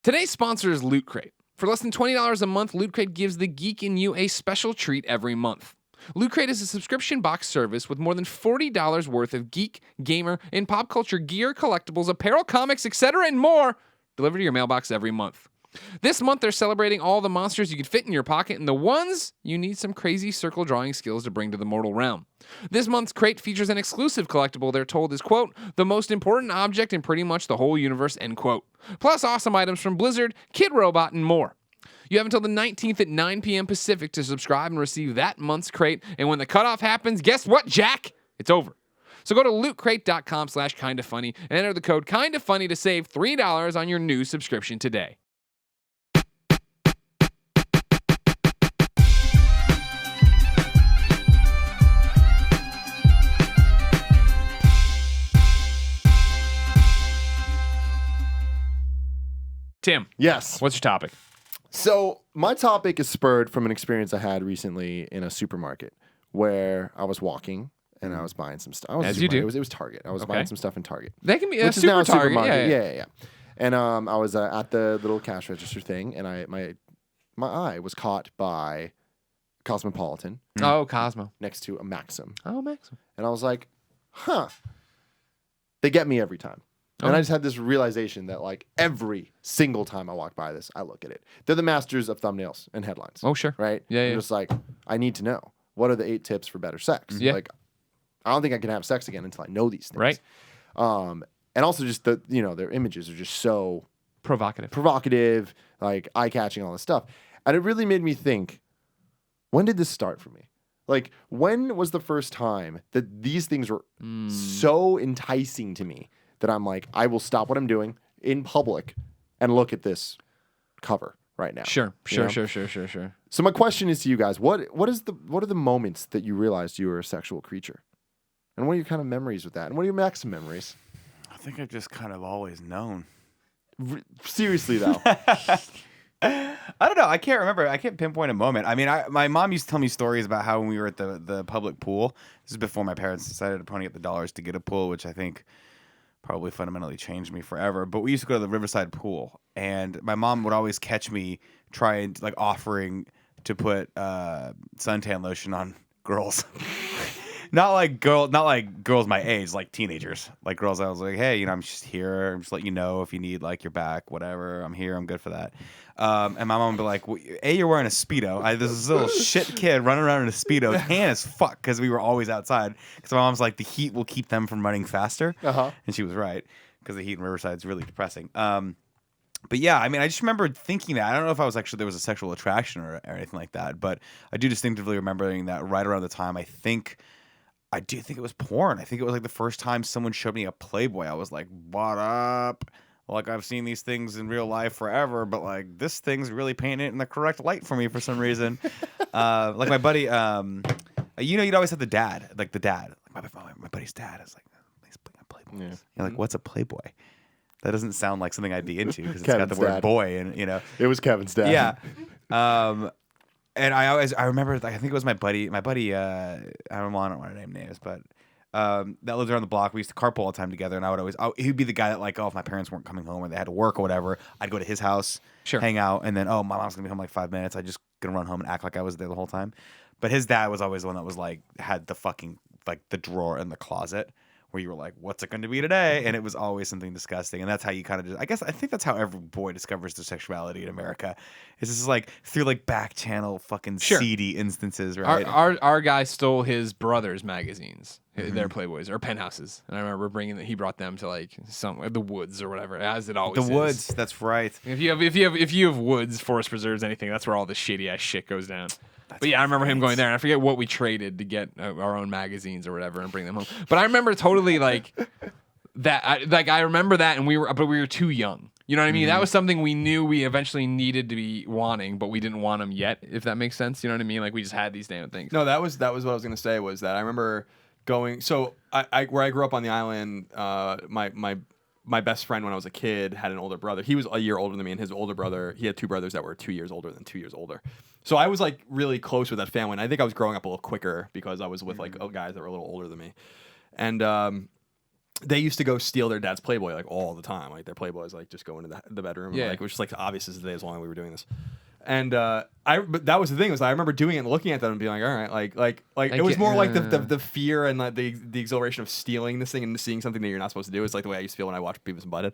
Today's sponsor is Loot Crate. For less than $20 a month, Loot Crate gives the geek in you a special treat every month. Loot Crate is a subscription box service with more than $40 worth of geek, gamer, and pop culture gear, collectibles, apparel, comics, etc., and more delivered to your mailbox every month. This month, they're celebrating all the monsters you can fit in your pocket and the ones you need some crazy circle drawing skills to bring to the mortal realm. This month's crate features an exclusive collectible they're told is, quote, the most important object in pretty much the whole universe, end quote. Plus awesome items from Blizzard, Kid Robot, and more. You have until the 19th at 9 p.m. Pacific to subscribe and receive that month's crate. And when the cutoff happens, guess what, Jack? It's over. So go to lootcrate.com/kindafunny and enter the code kindafunny to save $3 on your new subscription today. Tim. Yes. What's your topic? So my topic is spurred from an experience I had recently in a supermarket where I was walking and I was buying some stuff. As you do. It was Target. I was buying some stuff in Target. They can be which a is now super Target. supermarket. Yeah. Yeah. And I was at the little cash register thing, and my eye was caught by Cosmopolitan Oh, Cosmo. next to a Maxim. Oh, Maxim. And I was like, huh. They get me every time. And I just had this realization that, like, every single time I walk by this, I look at it. They're the masters of thumbnails and headlines. Oh, sure. Right? Yeah. I'm just like, I need to know. What are the 8 tips for better sex? Yeah. Like, I don't think I can have sex again until I know these things. Right. And also just their images are just so provocative, like eye-catching, all this stuff. And it really made me think, when did this start for me? Like, when was the first time that these things were so enticing to me that I'm like, I will stop what I'm doing in public and look at this cover right now? Sure. So my question is to you guys, what are the moments that you realized you were a sexual creature? And what are your kind of memories with that? And what are your Maxim memories? I think I've just kind of always known. Seriously, though. I don't know. I can't remember. I can't pinpoint a moment. I mean, my mom used to tell me stories about how when we were at the public pool, this is before my parents decided to pony up the dollars to get a pool, which I think probably fundamentally changed me forever. But we used to go to the Riverside pool, and my mom would always catch me trying, like, offering to put suntan lotion on girls. Not like girls my age, like teenagers. Like girls, I was like, hey, I'm just here. I'm just letting you know if you need, like, your back, whatever. I'm here. I'm good for that. And my mom would be like, well, A, you're wearing a Speedo. There's this little shit kid running around in a Speedo, tan as fuck, because we were always outside. Because my mom's like, the heat will keep them from running faster. Uh-huh. And she was right, because the heat in Riverside is really depressing. But yeah, I mean, I just remember thinking that. I don't know if there was a sexual attraction or anything like that, but I do distinctively remembering that right around the time, I do think it was porn. I think it was like the first time someone showed me a Playboy. I was like, what up? Like, I've seen these things in real life forever, but, like, this thing's really painting it in the correct light for me for some reason. Like, my buddy, you'd always have the dad. Like, my buddy's dad is like, he's putting on Playboys. Yeah. You're like, what's a Playboy? That doesn't sound like something I'd be into because it's Kevin's got the word dad. boy and, It was Kevin's dad. Yeah. And I remember, I think it was my buddy, I don't want to name names, but that lived around the block. We used to carpool all the time together, and he'd be the guy that, like, if my parents weren't coming home or they had to work or whatever, I'd go to his house, hang out, and then, my mom's gonna be home like 5 minutes. I just gonna run home and act like I was there the whole time. But his dad was always the one that was like, had the fucking, like, the drawer in the closet where you were like, what's it going to be today? And it was always something disgusting. And that's how you kind of just, I think that's how every boy discovers their sexuality in America. It's just like through, like, back channel fucking seedy instances, right? Our guy stole his brother's magazines, their Playboys or Penthouses, and I remember he brought them to, like, the woods or whatever, as it always is. The woods, that's right. If you have woods, forest preserves, anything, that's where all the shady ass shit goes down. But yeah, I remember him going there, and I forget what we traded to get our own magazines or whatever and bring them home. But I remember totally, like, that. I remember that, and we were too young. You know what I mean? That was something we knew we eventually needed to be wanting, but we didn't want them yet. If that makes sense, you know what I mean? Like, we just had these damn things. No, that was what I was gonna say. Was that I remember going. So I where I grew up on the island. My best friend when I was a kid had an older brother. He was a year older than me, and his older brother, he had 2 brothers that were 2 years older than 2 years older. So I was, like, really close with that family, and I think I was growing up a little quicker because I was with, like, guys that were a little older than me. And they used to go steal their dad's Playboy like all the time. Like their Playboys like just go into the bedroom. Yeah. Like, which is like obvious as the day as long as we were doing this. And but that was the thing was I remember doing it and looking at them and being like, all right, like it was more like the fear and like the exhilaration of stealing this thing and seeing something that you're not supposed to do. It's like the way I used to feel when I watched Beavis and Butthead,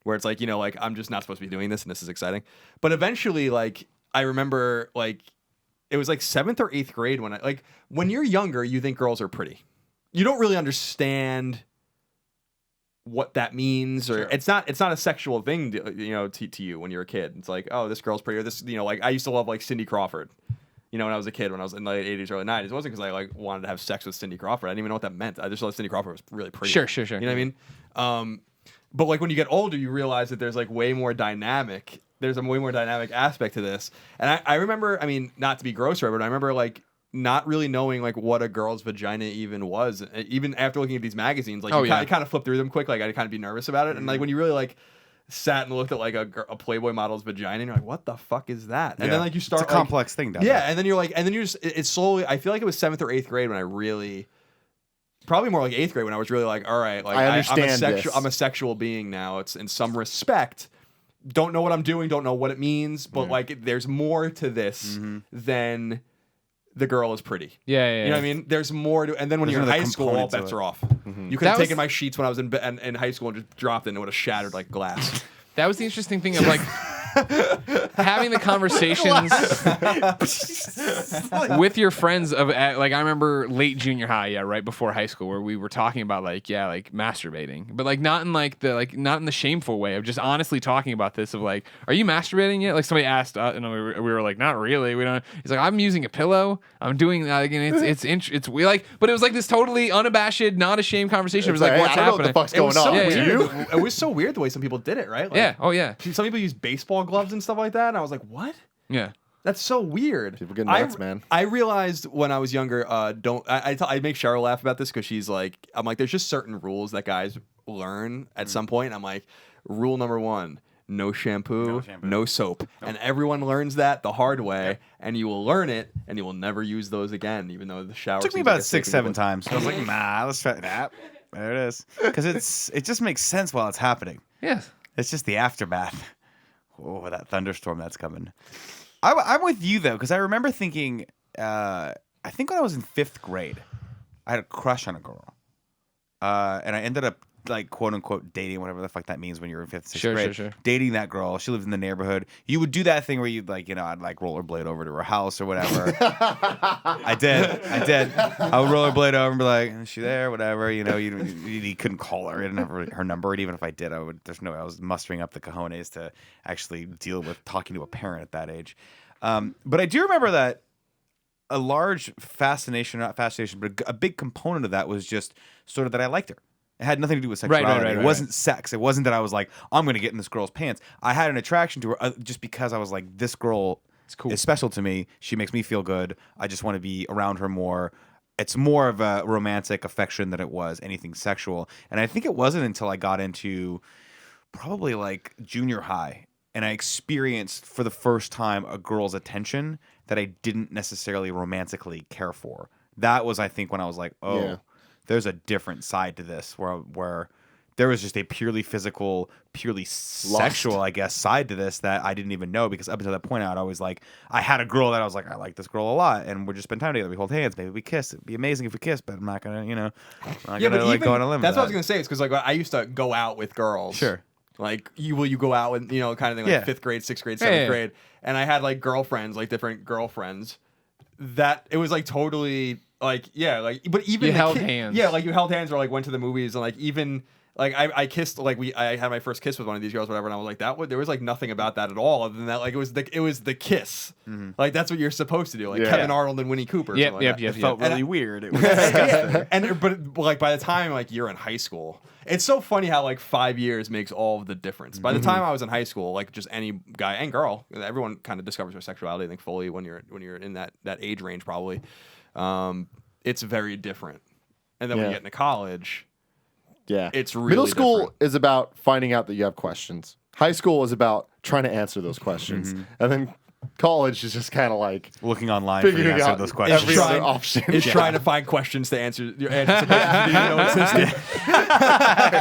where it's like, you know, like I'm just not supposed to be doing this and this is exciting. But eventually, like I remember, like it was like 7th or 8th grade when you're younger, you think girls are pretty. You don't really understand what that means, or it's not a sexual thing to you when you're a kid. It's like, oh, this girl's pretty, or this, like I used to love like Cindy Crawford, when I was a kid, when I was in the late 80s, early 90s. It wasn't because I like wanted to have sex with Cindy Crawford. I didn't even know what that meant. I just thought Cindy Crawford was really pretty. Sure. You know what I mean? But like when you get older, you realize that there's like way more dynamic. There's a way more dynamic aspect to this. And I remember, I mean, not to be gross, but I remember like not really knowing like what a girl's vagina even was. Even after looking at these magazines, like you kind of flip through them quick. Like I'd kind of be nervous about it. And like when you really like sat and looked at like a Playboy model's vagina, and you're like, what the fuck is that? And then like you start it's a complex thing down there. there. And then you're like, and then you're just, it's slowly, I feel like it was 7th or 8th grade when I really, probably more like 8th grade when I was really like, all right, like I understand I'm a sexual being now. It's in some respect. Don't know what I'm doing, don't know what it means, but like there's more to this than the girl is pretty. Yeah. You know what I mean? There's more to, and then when you're in high school, all bets are off. You could have taken my sheets when I was in high school and just dropped it and it would have shattered like glass. That was the interesting thing of like having the conversations with your friends of like I remember late junior high, right before high school, where we were talking about like masturbating, but like not in the shameful way of just honestly talking about this of like, are you masturbating yet? Like somebody asked, and we were like, not really. We don't. He's like, I'm using a pillow. I'm doing that again. It's we like, but it was like this totally unabashed, not ashamed conversation. It was like, what's I don't happening? know what the fuck's going on. Weird. Do you? It was so weird the way some people did it, right? Like, Yeah. Oh yeah. Some people use baseball gloves and stuff like that, and I was like, what? Yeah. That's so weird. People get nuts, man. I realized when I was younger, I make Cheryl laugh about this because she's like, I'm like, there's just certain rules that guys learn at some point. And I'm like, rule number 1, no shampoo, no soap. And everyone learns that the hard way, and you will learn it, and you will never use those again, even though the shower It took me about 6-7 times. I was like, nah, let's try that. There it is. Because it just makes sense while it's happening. Yes. It's just the aftermath. Oh, that thunderstorm that's coming. I'm with you, though, because I remember thinking, I think when I was in 5th grade, I had a crush on a girl. And I ended up, like, quote-unquote, dating, whatever the fuck that means when you're in 5th, 6th grade. Sure. Dating that girl. She lived in the neighborhood. You would do that thing where you'd, like, I'd, like, rollerblade over to her house or whatever. I did. I would rollerblade over and be like, is she there? Whatever. You couldn't call her. I didn't have her number. And even if I did, I was mustering up the cojones to actually deal with talking to a parent at that age. But I do remember that a large fascination, not fascination, but a big component of that was just sort of that I liked her. It had nothing to do with sexuality. Right, it wasn't sex. It wasn't that I was like, I'm going to get in this girl's pants. I had an attraction to her just because I was like, this girl is special to me. She makes me feel good. I just want to be around her more. It's more of a romantic affection than it was anything sexual. And I think it wasn't until I got into probably like junior high and I experienced for the first time a girl's attention that I didn't necessarily romantically care for. That was, I think, when I was like, oh. Yeah. There's a different side to this where there was just a purely physical, purely sexual, I guess, side to this that I didn't even know, because up until that point, I had a girl that I was like, I like this girl a lot, and we're just spend time together. We hold hands, maybe we kiss. It'd be amazing if we kissed, but I'm not gonna, like go on a limb. That's what I was gonna say. It's because like I used to go out with girls. Sure. Like you go out with kind of thing like 5th grade, 6th grade, 7th grade, and I had like girlfriends, like different girlfriends. That it was like totally. But even you held hands. Yeah, like you held hands or like went to the movies and like even like I kissed I had my first kiss with one of these girls, whatever, and I was like there was like nothing about that at all other than that like it was the kiss. Mm-hmm. Like that's what you're supposed to do, like Kevin Arnold and Winnie Cooper. It felt really weird. It was disgusting. But like by the time like you're in high school, it's so funny how like 5 years makes all of the difference. By the time I was in high school, like just any guy and girl, everyone kind of discovers their sexuality, I think, fully when you're in that age range probably. It's very different. And then when you get into college, it's really middle school different. is about finding out that you have questions. High school is about trying to answer those questions. And then College is just kind of like Looking online for the figuring answer out to those questions. every other option. Is trying to find questions to answer your answers to questions you didn't know existed.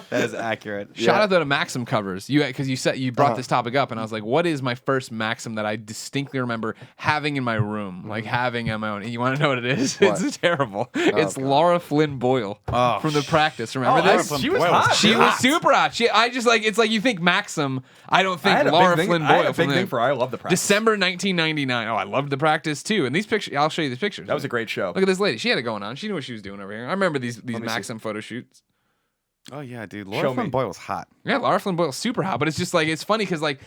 That is accurate. Shout out though to Maxim covers. Because you brought this topic up, and I was like, what is my first Maxim that I distinctly remember having in my room, like having on my own? And you want to know what it is? What? It's terrible. It's Laura Flynn Boyle from The Practice. Remember this? She was hot. She was super hot. It's like you think Maxim. I don't I think had a Laura big thing, Flynn I had Boyle a from big thing for her. I love The Practice. December 1999. Oh, I loved The Practice too. And these pictures, I'll show you these pictures. That was a great show. Look at this lady. She had it going on. She knew what she was doing over here. I remember these Maxim photo shoots. Oh yeah, dude. Show Laura Flynn me. Boyle was hot. Yeah, Laura Flynn Boyle's super hot, but it's just like it's funny because like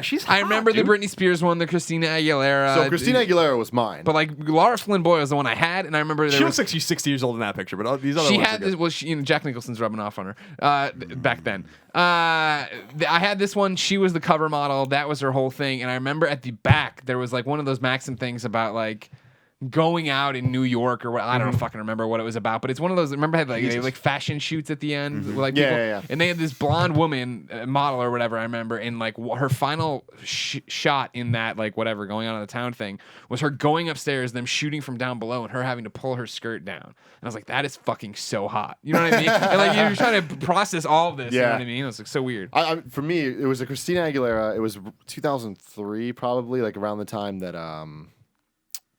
she's I hot, remember dude. the Britney Spears one, the Christina Aguilera. So Christina Aguilera was mine. but like Laura Flynn Boyle is the one I had, and I remember She looks like she's 60 years old in that picture, but these other she ones had are this. good. Well, Jack Nicholson's rubbing off on her back then. I had this one. She was the cover model. That was her whole thing. And I remember at the back there was like one of those Maxim things about like going out in New York or what. I don't fucking remember what it was about, but it's one of those. Remember, they had like fashion shoots at the end, with, like Yeah, people, yeah. and they had this blonde woman model or whatever. I remember, and like her final shot in that like whatever going on in the town thing was her going upstairs, them shooting from down below, and her having to pull her skirt down. And I was like, that is fucking so hot. You know what I mean? And like you're trying to process all of this. You know Yeah. what I mean? It was like so weird. For me, it was a Christina Aguilera. It was 2003, probably, like around the time that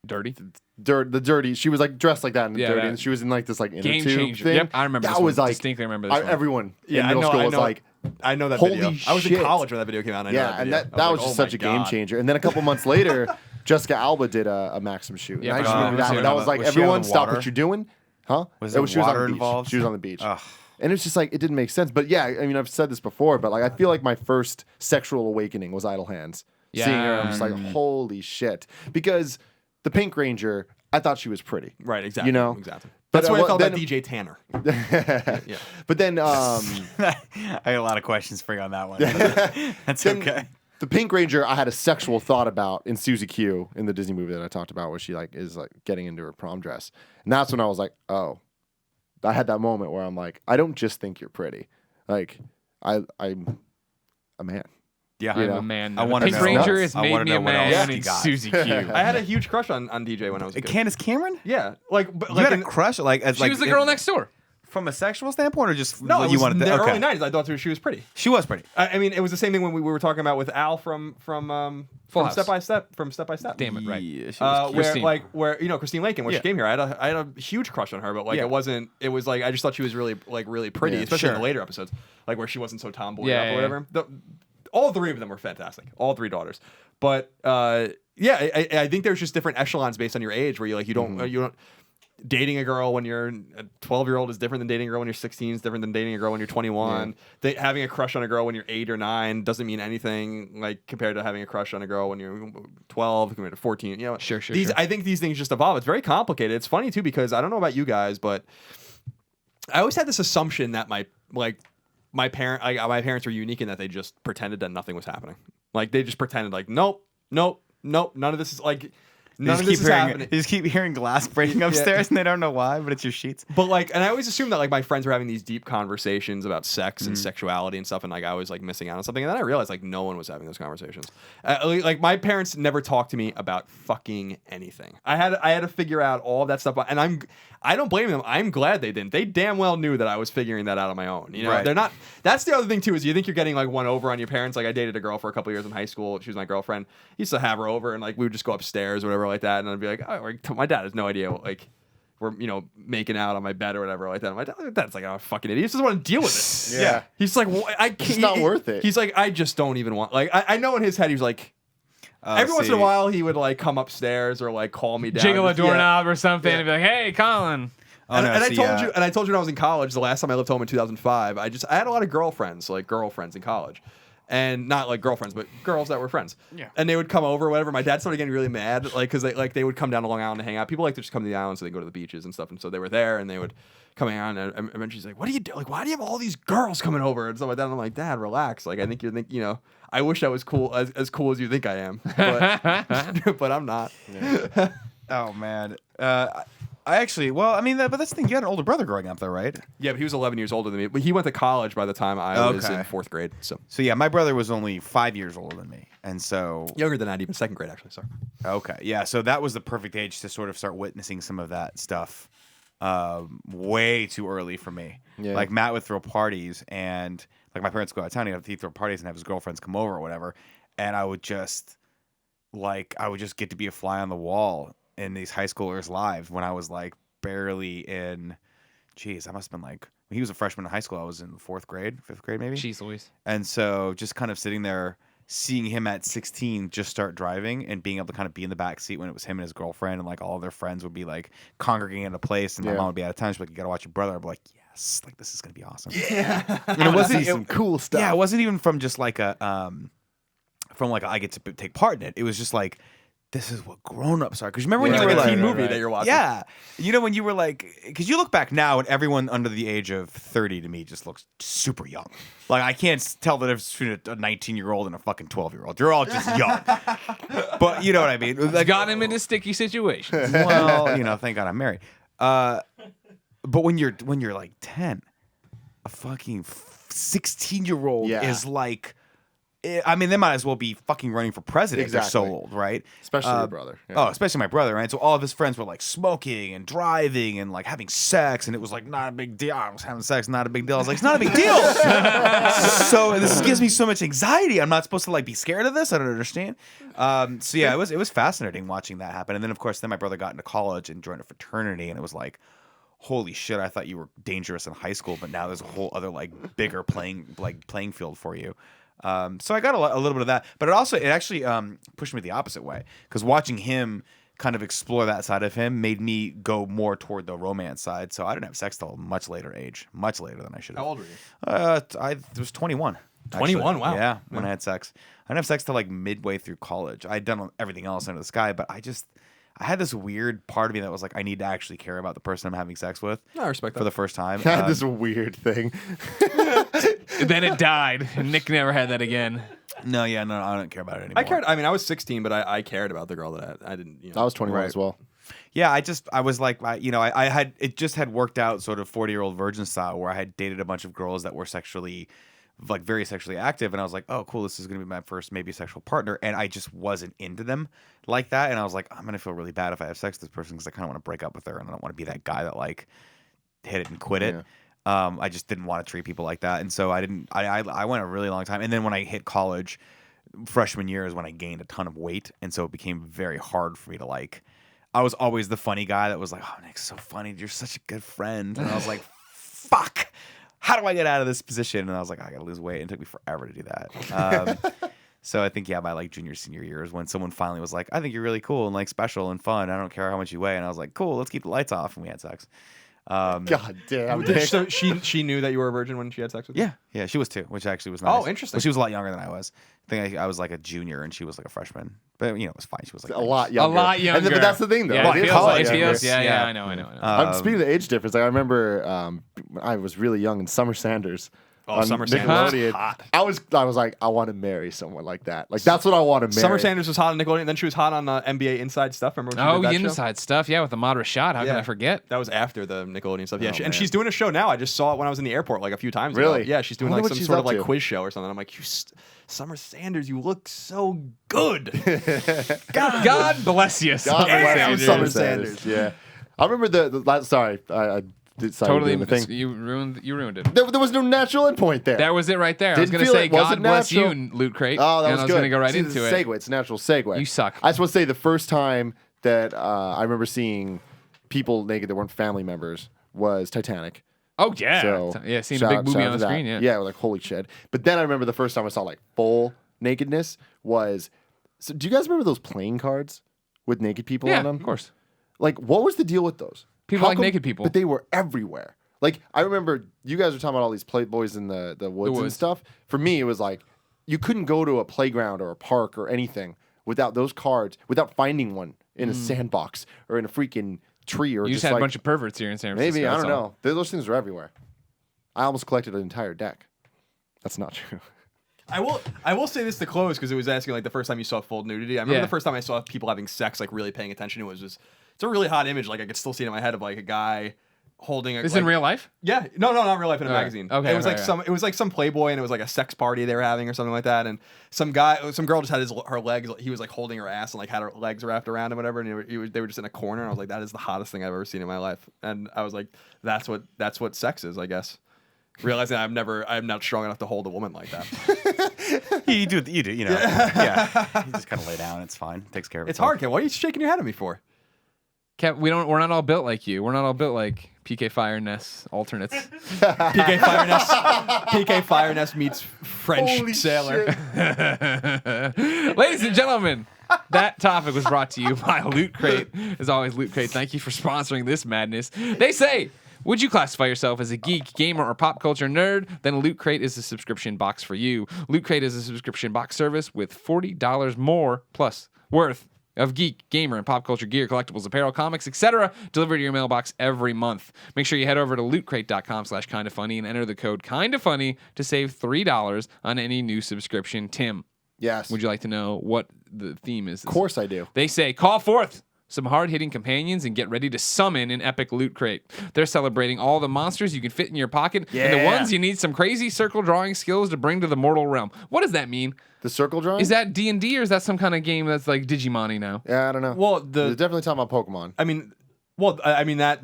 Dirty. the Dirty. She was like dressed like that in the Yeah, Dirty, that- and she was in like this like inner Game tube changer. thing. Yep, I remember that this was one. like Distinctly remember this one. everyone in I middle know, school I was know. like, I know that holy video. I was in shit. college when that video came out. And I know yeah, that and video. that I was like, just oh such a my game God. changer. And then a couple months later, Jessica Alba did a Maxim shoot. Yeah, and I just but, remember that. was And she I on was the- like, was she on everyone, the stop water? what you're doing. Huh? Was It there she was on water the beach. involved? She was on the beach. Ugh. And it's just like it didn't make sense. But yeah, I mean, I've said this before, but like I feel like my first sexual awakening was Idle Hands. Seeing her, I'm just like, holy shit. Because the Pink Ranger, I thought she was pretty. Right, exactly. You know? Exactly. But That's what I felt then- about DJ Tanner. Yeah. But then I got a lot of questions for you on that one. That's then okay. the Pink Ranger I had a sexual thought about in Susie Q in the Disney movie that I talked about where she like is like getting into her prom dress. And that's when I was like, oh. I had that moment where I'm like, I don't just think you're pretty. Like I'm a man. Yeah, You I'm know? a man. I now. wanna Pink know- Ranger has I made wanna me know a what man. else And you got. Susie Q. I had a huge crush on DJ when I was a kid. Candace Cameron? Yeah, like, but, You like had in- a crush, like as She like was the girl next door. from a sexual standpoint, or just no, what it you was wanted in to? the Okay. early '90s. I thought she was pretty. She was pretty. I mean, it was the same thing when we were talking about with Al from Full House. Step by Step. From Step by Step. Damn it, right. Yeah, she was cute. where you know Christine Lakin when Yeah. she came here, I had a huge crush on her, but like Yeah. it wasn't. It was like I just thought she was really pretty, Yeah, especially in sure. the later episodes, like where she wasn't so tomboy Yeah, up yeah, or whatever. All three of them were fantastic. All three daughters, but yeah, I think there's just different echelons based on your age where you don't. Dating a girl when you're a 12-year-old is different than dating a girl when you're 16. Is different than dating a girl when you're 21. Having a crush on a girl when you're 8 or 9 doesn't mean anything like compared to having a crush on a girl when you're 12 compared to 14. You know, Sure. I think these things just evolve. It's very complicated. It's funny too because I don't know about you guys, but I always had this assumption that my parents were unique in that they just pretended that nothing was happening. Like they just pretended like nope, none of this is like. None of this is happening. You just keep hearing glass breaking upstairs, and they don't know why, but it's your sheets. But like, and I always assumed that like my friends were having these deep conversations about sex and sexuality and stuff, and like I was like missing out on something. And then I realized like no one was having those conversations. Like my parents never talked to me about fucking anything. I had to figure out all of that stuff, and I don't blame them. I'm glad they didn't. They damn well knew that I was figuring that out on my own. You know, Right. they're not. That's the other thing too is you think you're getting like one over on your parents. Like I dated a girl for a couple years in high school. She was my girlfriend. I used to have her over, and like we would just go upstairs or whatever like that, and I'd be like, oh, like, my dad has no idea what, like. We're making out on my bed or whatever like that. My dad's like, oh, fucking idiot. He just doesn't want to deal with it. Yeah. He's like, I can't. It's not worth it. He's like, I just don't even want. Like, I know in his head, he was like, every once in a while, he would like come upstairs or like call me down. Jiggle a Just- doorknob or something Yeah. and be like, hey, Colin. Oh, no, and I see, told you, I told you when I was in college, the last time I left home in 2005, I had a lot of girlfriends in college. And not like girlfriends, but girls that were friends. Yeah. And they would come over or whatever. My dad started getting really mad, like, because they would come down to Long Island to hang out. People like to just come to the island so they can go to the beaches and stuff. And so they were there and they would come out. And eventually she's like, what do you do? Like, why do you have all these girls coming over and stuff like that? And I'm like, Dad, relax. Like, I think I wish I was cool, as cool as you think I am. But, but I'm not. Yeah. Oh man. I actually, well, I mean, but that's the thing. You had an older brother growing up, though, right? Yeah, but he was 11 years older than me. But he went to college by the time I was in 4th grade. So So yeah, my brother was only 5 years older than me, And so Younger than that, even second grade, actually. Sorry. okay, yeah. So that was the perfect age to sort of start witnessing some of that stuff. Way too early for me. Yeah. Like Matt would throw parties, and like my parents go out of town, he'd throw parties and have his girlfriends come over or whatever, and I would just get to be a fly on the wall in these high schoolers' lives when I was like barely in. Geez, I must have been like, he was a freshman in high school. I was in 4th grade, 5th grade maybe. Jeez Louise. And so just kind of sitting there, seeing him at 16 just start driving and being able to kind of be in the back seat when it was him and his girlfriend, and like all of their friends would be like congregating in a place, and my Yeah. mom would be out of town. She'd be like, "You gotta watch your brother." I'd be like, "Yes, like this is gonna be awesome." Yeah. And it wasn't See some cool stuff. Yeah, it wasn't even from just like a I get to take part in it. It was just like, this is what grown-ups are. Because remember when Yeah, you It's were like a like, teen movie that you're watching. yeah, you know when you were like, because you look back now and everyone under the age of 30 to me just looks super young. Like I can't tell the difference between a 19-year-old and a fucking 12-year-old. You're all just young. But you know what I mean? Like, Got him into sticky situations. well, thank God I'm married. But when you're like 10, a fucking 16-year-old Yeah. is like, I mean, they might as well be fucking running for president. They're so Exactly. old, right? Especially your brother. Yeah. Oh, especially my brother, right? So all of his friends were like smoking and driving and like having sex, and it was like not a big deal. I was having sex, not a big deal. I was like, it's not a big deal. So this gives me so much anxiety. I'm not supposed to like be scared of this. I don't understand. So yeah, it was fascinating watching that happen. And then of course, my brother got into college and joined a fraternity, and it was like, holy shit! I thought you were dangerous in high school, but now there's a whole other like bigger playing field for you. So I got a little bit of that, but it actually pushed me the opposite way, because watching him kind of explore that side of him made me go more toward the romance side. So I didn't have sex till a much later age, much later than I should have. How old were you? I was 21. 21, actually. wow. Yeah, when I had sex. I didn't have sex till like midway through college. I'd done everything else under the sky, but I had this weird part of me that was like, I need to actually care about the person I'm having sex with. I respect that. For the first time. I had this weird thing. Then it died. And Nick never had that again. No, I don't care about it anymore. I cared. I mean, I was 16, but I cared about the girl that I didn't. I was 21 Right. as well. Yeah, I was like, I had, it just had worked out sort of 40-year-old virgin style, where I had dated a bunch of girls that were very sexually active, and I was like, oh, cool, this is going to be my first maybe sexual partner, and I just wasn't into them like that, and I was like, I'm going to feel really bad if I have sex with this person, because I kind of want to break up with her, and I don't want to be that guy that like hit it and quit it. I just didn't want to treat people like that, and so I didn't. I went a really long time, and then when I hit college, freshman year is when I gained a ton of weight, and so it became very hard for me to like. I was always the funny guy that was like, oh, Nick's so funny, you're such a good friend, and I was like, fuck, how do I get out of this position? And I was like, I gotta lose weight, and it took me forever to do that. So I think by like junior, senior years, when someone finally was like, I think you're really cool and like special and fun, I don't care how much you weigh, and I was like, cool, let's keep the lights off, and we had sex. God damn. Nick. So she knew that you were a virgin when she had sex with you? Yeah, she was too, which actually was nice. Oh, interesting. But she was a lot younger than I was. I think I was like a junior and she was like a freshman. But it was fine. She was like A lot younger. A lot younger. But that's the thing, though. Yeah, Well, it college feels, younger. yeah, Yeah. I know. Speaking of the age difference, like I remember when I was really young and Summer Sanders. Oh, Summer Sanders Nickelodeon, was hot. I was like, I want to marry someone like that. Like that's what I want to marry. Summer Sanders was hot on Nickelodeon. Then she was hot on NBA Inside Stuff. Remember when she Oh, did that show? inside stuff. Yeah, with the Mad Rashad. How can Yeah. I forget? That was after the Nickelodeon stuff. Yeah, Oh, and man. she's doing a show now. I just saw it when I was in the airport like a few times. Really? Ago. Yeah, she's doing I wonder like what some she's sort up of like to. quiz show or something. I'm like, Summer Sanders, you look so good. God bless you. God Summer bless Sanders. you, Summer Sanders. Yeah, I remember the sorry, I decided Totally, doing the thing. you ruined it. There was no natural endpoint there. That was it right there. I was Didn't going to feel say, it. Was God it bless natural? you, Loot Crate. Oh, that and was I was good. going to go right See, into it's a it. segue. It's a natural segue. You suck. I just want to say the first time that I remember seeing people naked that weren't family members was Titanic. Oh, yeah. So Yeah, seeing shout the out- big shout movie out on to the screen, that. yeah. Yeah, like holy shit. But then I remember the first time I saw like full nakedness was. So do you guys remember those playing cards with naked people Yeah, on them? of course. Like, what was the deal with those? People How like naked people. But they were everywhere. Like, I remember you guys were talking about all these Playboys in the woods and woods. stuff. For me, it was like you couldn't go to a playground or a park or anything without those cards, without finding one in a sandbox or in a freaking tree or You just just had like, a bunch of perverts here in San Francisco. maybe, I don't that's all. know. Those things were everywhere. I almost collected an entire deck. That's not true. I will say this to close because it was asking like the first time you saw full nudity. I remember Yeah. the first time I saw people having sex, like really paying attention. It was just it's a really hot image. Like I could still see it in my head of like a guy holding a. This like, in real life? Yeah, no, not real life in a All right. magazine. Okay, it was okay, like it was like some Playboy, and it was like a sex party they were having or something like that. And some girl just had her legs. He was like holding her ass and like had her legs wrapped around him, whatever. And they were just in a corner. And I was like, that is the hottest thing I've ever seen in my life. And I was like, that's what sex is, I guess. Realizing I'm not strong enough to hold a woman like that. You do, you know. Yeah. You just kind of lay down. It's fine. It takes care of It's itself. hard, Ken. What are you shaking your head at me for? Kev, we're not all built like you. We're not all built like PK Fire Nest alternates. PK Fire Nest meets French Holy sailor. Ladies and gentlemen, that topic was brought to you by Loot Crate. As always, Loot Crate, thank you for sponsoring this madness. They say, would you classify yourself as a geek, gamer, or pop culture nerd? Then Loot Crate is a subscription box for you. Loot Crate is a subscription box service with $40 more plus worth of geek, gamer, and pop culture gear, collectibles, apparel, comics, etc. delivered to your mailbox every month. Make sure you head over to lootcrate.com/kindafunny and enter the code kindafunny to save $3 on any new subscription. Tim, Yes. would you like to know what the theme is? Of course I do. They say, call forth some hard-hitting companions and get ready to summon an epic Loot Crate. They're celebrating all the monsters you can fit in your pocket and the Yeah. ones you need some crazy circle drawing skills to bring to the mortal realm. What does that mean? The circle drawing? Is that D&D or is that some kind of game that's like Digimon-y now? Yeah, I don't know. Well, They're definitely talking about Pokemon. I mean that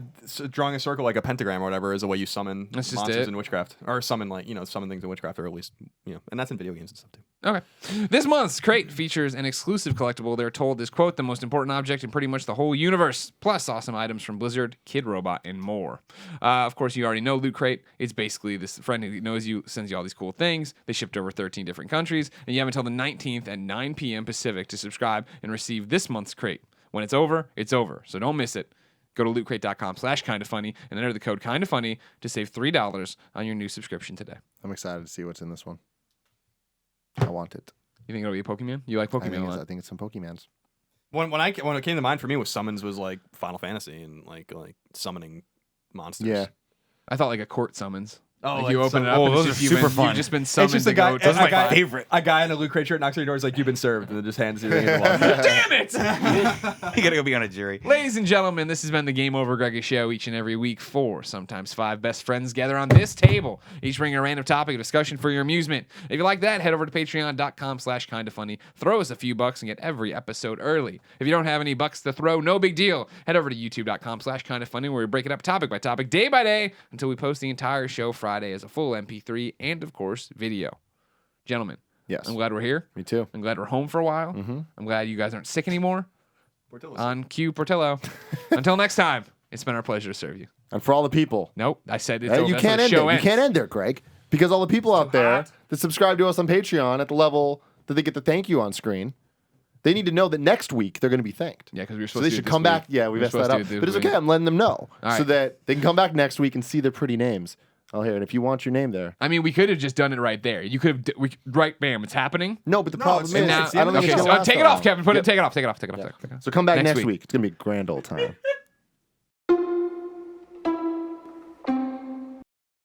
drawing a circle like a pentagram or whatever is a way you summon That's just monsters it. in witchcraft, or summon summon things in witchcraft, or at least and that's in video games and stuff too. Okay. This month's crate features an exclusive collectible they're told is, quote, the most important object in pretty much the whole universe, plus awesome items from Blizzard, Kid Robot, and more. Of course, you already know Loot Crate. It's basically this friend who knows you, sends you all these cool things. They shipped over 13 different countries, and you have until the 19th at 9 p.m. Pacific to subscribe and receive this month's crate. When it's over, so don't miss it. Go to lootcrate.com/kindafunny and enter the code kindafunny to save $3 on your new subscription today. I'm excited to see what's in this one. I want it. You think it'll be a Pokemon? You like Pokemon a I lot. think it's some Pokemons. When it came to mind for me was summons was like Final Fantasy and like summoning monsters. Yeah. I thought like a court summons. Oh, like like you open some- it up oh, and it's those just are you've super been- fun. You've just been It's summoned just to a guy. go to my fight. favorite. A guy in a Loot Crate shirt knocks on your door. He's like, "You've been served," and then just hands you the wallet. Damn it! You gotta go be on a jury. Ladies and gentlemen, this has been the Game Over Greggy Show. Each and every week, 4, sometimes 5 best friends gather on this table, each bringing a random topic of discussion for your amusement. If you like that, head over to patreon.com/kindafunny. Throw us a few bucks and get every episode early. If you don't have any bucks to throw, no big deal. Head over to youtube.com/kindafunny where we break it up topic by topic, day by day, until we post the entire show Friday as a full MP3 and, of course, video. Gentlemen, Yes. I'm glad we're here. Me too. I'm glad we're home for a while. I'm glad you guys aren't sick anymore. Portillo's. On cue, Portillo. Until next time, it's been our pleasure to serve you. And for all the people. Nope, I said it's Hey, over. you That's can't how end the it. show You ends. can't end there, Greg. Because all the people out there hot. that subscribe to us on Patreon at the level that they get the thank you on screen, they need to know that next week they're going to be thanked. Yeah, because we were So supposed they to do should it this come back. week. Yeah, we messed were that supposed up. to do it But it's this okay. week. I'm letting them know All so right. that they can come back next week and see their pretty names. Oh, here. And if you want your name there. I mean, we could have just done it right there. You could have, right, bam, it's happening. No, but the No, problem it's- is, And now, it's the end I of don't the think okay, it's so gonna last take that it off, long. Kevin. Yep. Take it off. Take it off. So come back Next next week. week. It's going to be a grand old time.